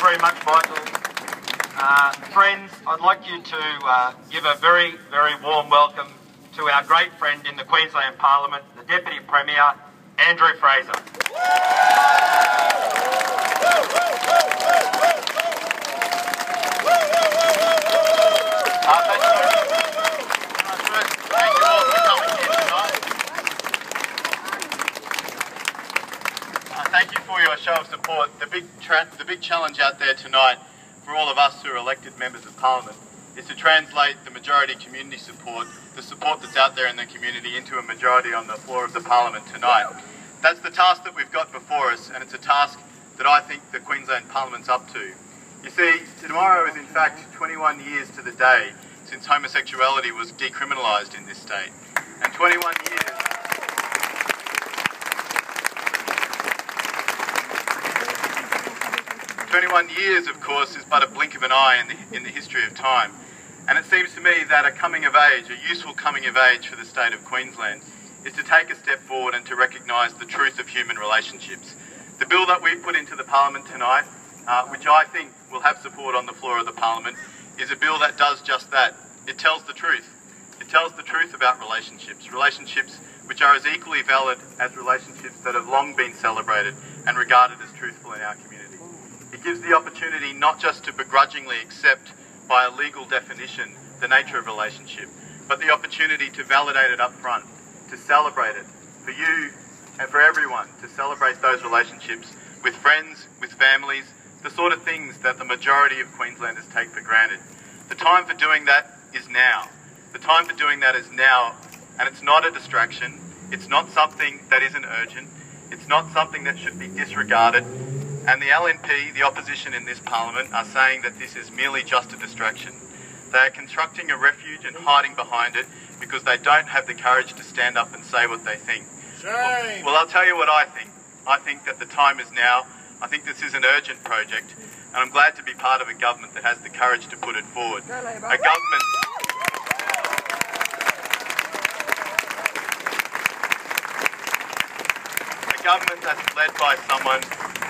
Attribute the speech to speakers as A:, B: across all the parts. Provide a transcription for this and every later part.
A: very much, Michael. Friends, I'd like you to give a very, very warm welcome to our great friend in the Queensland Parliament, the Deputy Premier, Andrew Fraser.
B: Thank you all for coming here tonight. Thank you for your show of support. The big challenge out there tonight for all of us who are elected members of Parliament is to translate the majority community support, the support that's out there in the community, into a majority on the floor of the Parliament tonight. That's the task that we've got before us, and it's a task that I think the Queensland Parliament's up to. You see, tomorrow is in fact 21 years to the day since homosexuality was decriminalised in this state. And 21 years, of course, is but a blink of an eye in the history of time. And it seems to me that a coming of age, a useful coming of age for the state of Queensland, is to take a step forward and to recognise the truth of human relationships. The bill that we put into the Parliament tonight, which I think will have support on the floor of the Parliament, is a bill that does just that. It tells the truth. It tells the truth about relationships, relationships which are as equally valid as relationships that have long been celebrated and regarded as truthful in our community. It gives the opportunity not just to begrudgingly accept by a legal definition the nature of relationship, but the opportunity to validate it up front, to celebrate it, for you and for everyone, to celebrate those relationships with friends, with families, the sort of things that the majority of Queenslanders take for granted. The time for doing that is now. The time for doing that is now, and it's not a distraction. It's not something that isn't urgent. It's not something that should be disregarded. And the LNP, the opposition in this Parliament, are saying that this is merely just a distraction. They are constructing a refuge and hiding behind it because they don't have the courage to stand up and say what they think.
C: Shame.
B: Well, I'll tell you what I think. I think that the time is now. I think this is an urgent project, and I'm glad to be part of a government that has the courage to put it forward. A government that's led by someone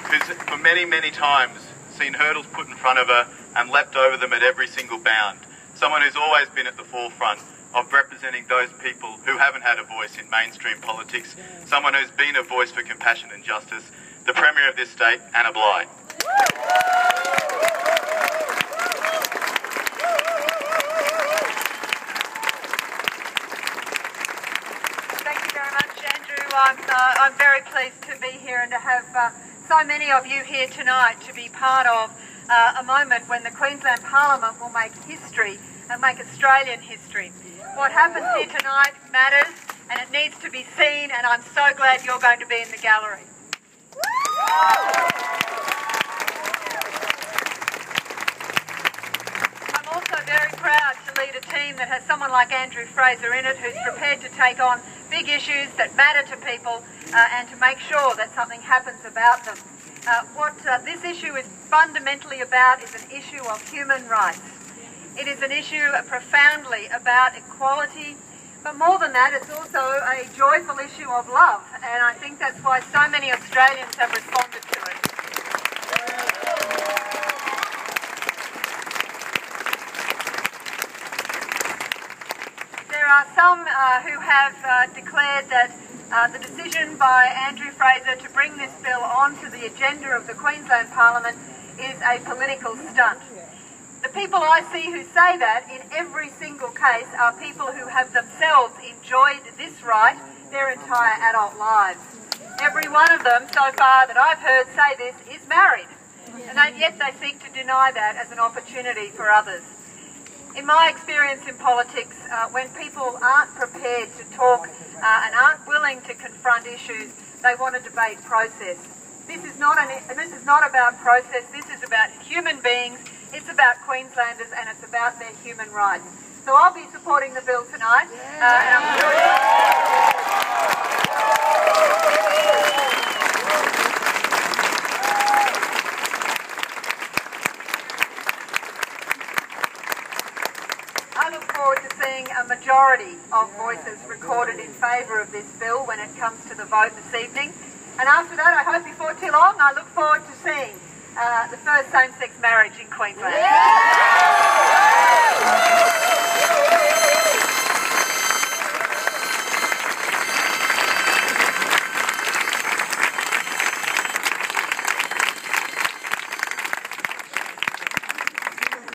B: who's for many, many times seen hurdles put in front of her and leapt over them at every single bound. Someone who's always been at the forefront of representing those people who haven't had a voice in mainstream politics. Someone who's been a voice for compassion and justice. The Premier of this state, Anna Bligh.
D: Thank you very much, Andrew. I'm very pleased to be here and to have so many of you here tonight to be part of a moment when the Queensland Parliament will make history and make Australian history. What happens here tonight matters and it needs to be seen, and I'm so glad you're going to be in the gallery. I'm also very proud to lead a team that has someone like Andrew Fraser in it, who's prepared to take on big issues that matter to people and to make sure that something happens about them. What this issue is fundamentally about is an issue of human rights. It is an issue profoundly about equality, but more than that, it's also a joyful issue of love, and I think that's why so many Australians have responded to it. There are some who have declared that the decision by Andrew Fraser to bring this bill onto the agenda of the Queensland Parliament is a political stunt. The people I see who say that in every single case are people who have themselves enjoyed this right their entire adult lives. Every one of them so far that I've heard say this is married, and yet they seek to deny that as an opportunity for others. In my experience in politics, when people aren't prepared to talk and aren't willing to confront issues, they want to debate process. This is not about process, this is about human beings. It's about Queenslanders and it's about their human rights. So I'll be supporting the bill tonight. And I'm sure I look forward to seeing a majority of voices recorded in favour of this bill when it comes to the vote this evening. And after that, I hope before too long, I look forward to seeing the first same-sex marriage in Queensland.